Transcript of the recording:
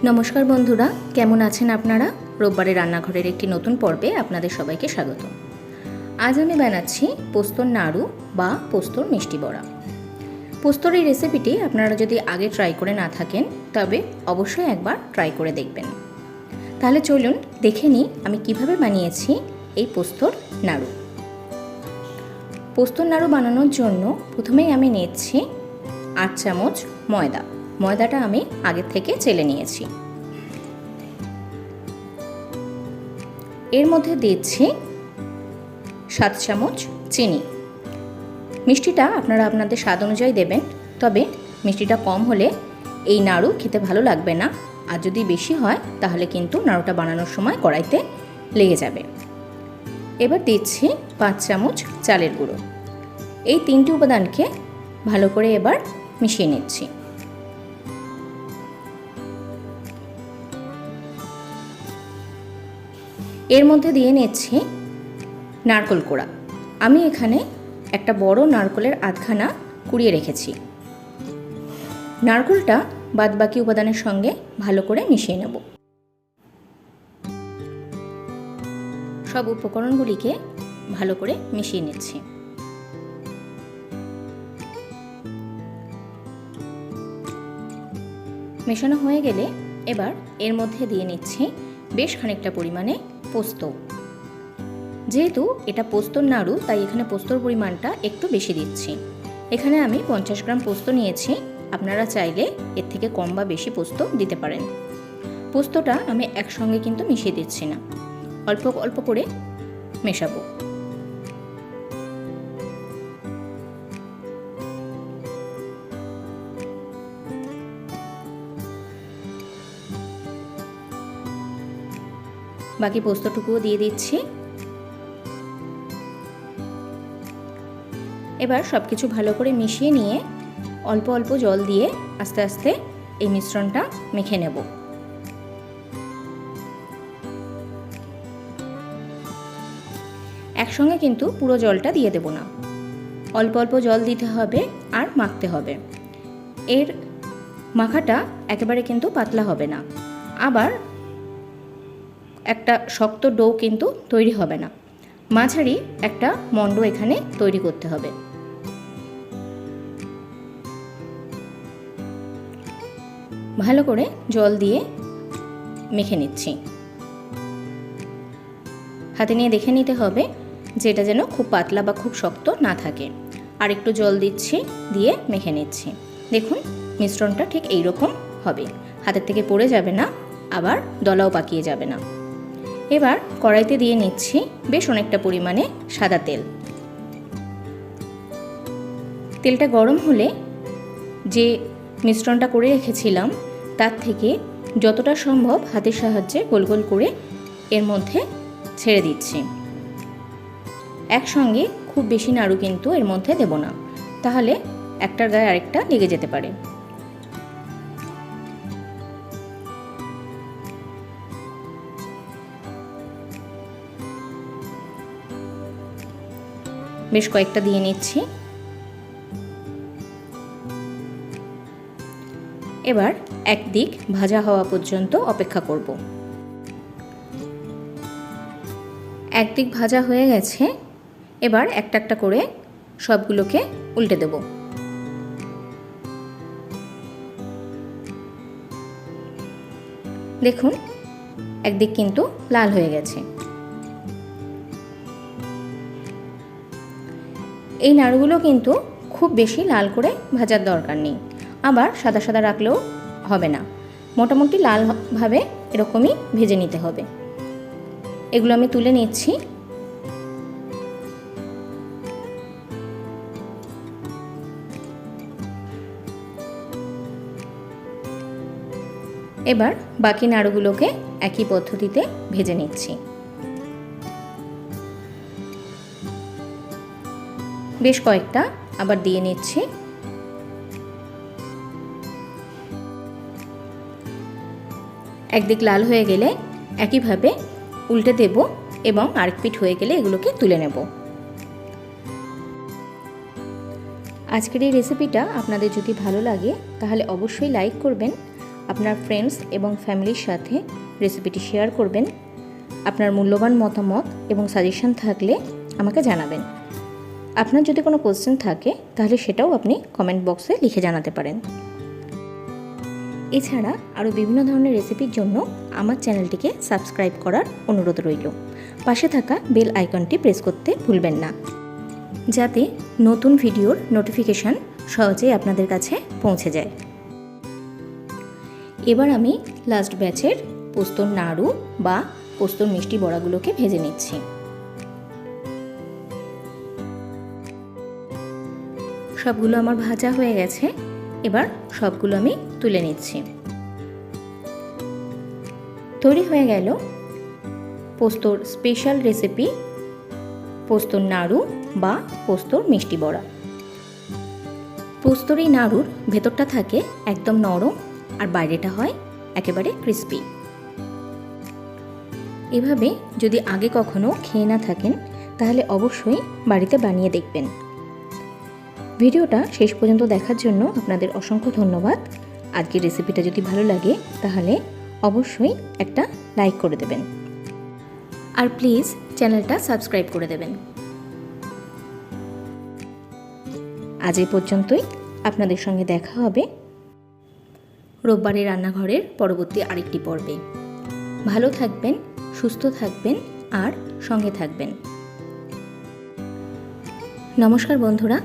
নমস্কার বন্ধুরা, কেমন আছেন আপনারা? রোববারের রান্নাঘরের একটি নতুন পর্বে আপনাদের সবাইকে স্বাগত। আজ আমি বানাচ্ছি পোস্তর নাড়ু বা পোস্তর মিষ্টি বড়া। পোস্তর এই রেসিপিটি আপনারা যদি আগে ট্রাই করে না থাকেন তবে অবশ্যই একবার ট্রাই করে দেখবেন। তাহলে চলুন দেখে নিই আমি কিভাবে বানিয়েছি এই পোস্তর নাড়ু। পোস্তর নাড়ু বানানোর জন্য প্রথমেই আমি নিচ্ছি 8 চামচ ময়দা। ময়দাটা আমি আগে থেকে চেলে নিয়েছি। এর মধ্যে দিচ্ছি 7 চামচ চিনি। মিষ্টিটা আপনারা আপনাদের স্বাদ অনুযায়ী দেবেন, তবে মিষ্টিটা কম হলে এই নাড়ু খেতে ভালো লাগবে না, আর যদি বেশি হয় তাহলে কিন্তু নাড়ুটা বানানোর সময় কড়াইতে লেগে যাবে। এবার দিচ্ছি 5 চামচ চালের গুঁড়ো। এই 3টি উপাদানকে ভালো করে এবার মিশিয়ে নিচ্ছি। এর মধ্যে দিয়ে নিচ্ছি নারকেল কোড়া। আমি এখানে একটা বড় নারকেলের আধখানা কুড়িয়ে রেখেছি। নারকেলটা বাদবাকি উপাদানের সঙ্গে ভালো করে মিশিয়ে নেব। সব উপকরণগুলিকে ভালো করে মিশিয়ে নিচ্ছি। মেশানো হয়ে গেলে এবার এর মধ্যে দিয়ে নিচ্ছি বেশ খানিকটা পরিমাণে পোস্ত। যেহেতু এটা পোস্তর নাড়ু তাই এখানে পোস্তর পরিমাণটা একটু বেশি দিচ্ছি। এখানে আমি 50 গ্রাম পোস্ত নিয়েছি, আপনারা চাইলে এর থেকে কম বা বেশি পোস্ত দিতে পারেন। পোস্তটা আমি একসঙ্গে কিন্তু মিশিয়ে দিচ্ছি না, অল্প অল্প করে মেশাবো। বাকি পোস্তটুকুও দিয়ে দিচ্ছি। এবার সব কিছু ভালো করে মিশিয়ে নিয়ে অল্প অল্প জল দিয়ে আস্তে আস্তে এই মিশ্রণটা মেখে নেব। একসঙ্গে কিন্তু পুরো জলটা দিয়ে দেব না, অল্প অল্প জল দিতে হবে আর মাখতে হবে। এর মাখাটা একেবারে কিন্তু পাতলা হবে না, আবার একটা শক্ত ডো কিন্তু তৈরি হবে না। মাঝারি একটা মণ্ড এখানে তৈরি করতে হবে। ভালো করে জল দিয়ে মেখে নিচ্ছি। হাতে নিয়ে দেখে নিতে হবে যে এটা যেন খুব পাতলা বা খুব শক্ত না থাকে। আর একটু জল দিচ্ছি, দিয়ে মেখে নিচ্ছি। দেখুন মিশ্রণটা ঠিক এই রকম হবে, হাতের থেকে পড়ে যাবে না, আবার দলাও পাকিয়ে যাবে না। এবার কড়াইতে দিয়ে নিচ্ছি বেশ অনেকটা পরিমাণে সাদা তেল। তেলটা গরম হলে যে মিশ্রণটা করে রেখেছিলাম তার থেকে যতটা সম্ভব হাতের সাহায্যে গোল গোল করে এর মধ্যে ছেড়ে দিচ্ছি। একসঙ্গে খুব বেশি নাড়ু কিন্তু এর মধ্যে দেব না, তাহলে একটার গায়ে আরেকটা লেগে যেতে পারে। বেশ কয়েকটা দিয়ে নিচ্ছি। এবার একদিক ভাজা হওয়া পর্যন্ত অপেক্ষা করব। একদিক ভাজা হয়ে গেছে, এবার একটা একটা করে সবগুলোকে উল্টে দেব। দেখুন একদিক কিন্তু লাল হয়ে গেছে। এই নাড়ুগুলো কিন্তু খুব বেশি লাল করে ভাজার দরকার নেই, আবার সাদা সাদা রাখলেও হবে না, মোটামুটি লালভাবে এরকমই ভেজে নিতে হবে। এগুলো আমি তুলে নিচ্ছি। এবার বাকি নাড়ুগুলোকে একই পদ্ধতিতে ভেজে নিচ্ছি। বেশ কয়েকটা আবার দিয়ে নিচ্ছি। একদিক লাল হয়ে গেলে একইভাবে উল্টে দেব এবং আরেক পিঠ হয়ে গেলে এগুলোকে তুলে নেব। আজকের এই রেসিপিটা আপনাদের যদি ভালো লাগে তাহলে অবশ্যই লাইক করবেন আপনার ফ্রেন্ডস এবং ফ্যামিলির সাথে রেসিপিটি শেয়ার করবেন। আপনার মূল্যবান মতামত এবং সাজেশন থাকলে আমাকে জানাবেন। আপনার যদি কোনো কোশ্চেন থাকে তাহলে সেটাও আপনি কমেন্ট বক্সে লিখে জানাতে পারেন। এছাড়া আরও বিভিন্ন ধরনের রেসিপির জন্য আমার চ্যানেলটিকে সাবস্ক্রাইব করার অনুরোধ রইল। পাশে থাকা বেল আইকনটি প্রেস করতে ভুলবেন না, যাতে নতুন ভিডিওর নোটিফিকেশান সহজেই আপনাদের কাছে পৌঁছে যায়। এবার আমি লাস্ট ব্যাচের পোস্তর নাড়ু বা পোস্তর মিষ্টি বড়াগুলোকে ভেজে নিচ্ছি। সবগুলো আমার ভাজা হয়ে গেছে। এবার সবগুলো আমি তুলে নিচ্ছি। তৈরি হয়ে গেল পোস্তর স্পেশাল রেসিপি পোস্তর নাড়ু বা পোস্তর মিষ্টি বড়া। পোস্তর এই নাড়ুর ভেতরটা থাকে একদম নরম আর বাইরেটা হয় একেবারে ক্রিস্পি। এভাবে যদি আগে কখনো খেয়ে না থাকেন তাহলে অবশ্যই বাড়িতে বানিয়ে দেখবেন। ভিডিওটা শেষ পর্যন্ত দেখার জন্য আপনাদের অসংখ্য ধন্যবাদ। আজকের রেসিপিটা যদি ভালো লাগে তাহলে অবশ্যই একটা লাইক করে দেবেন আর প্লিজ চ্যানেলটা সাবস্ক্রাইব করে দেবেন। আজ এই পর্যন্তই। আপনাদের সঙ্গে দেখা হবে রোববারের রান্নাঘরের পরবর্তী আরেকটি পর্বে। ভালো থাকবেন, সুস্থ থাকবেন আর সঙ্গে থাকবেন। নমস্কার বন্ধুরা।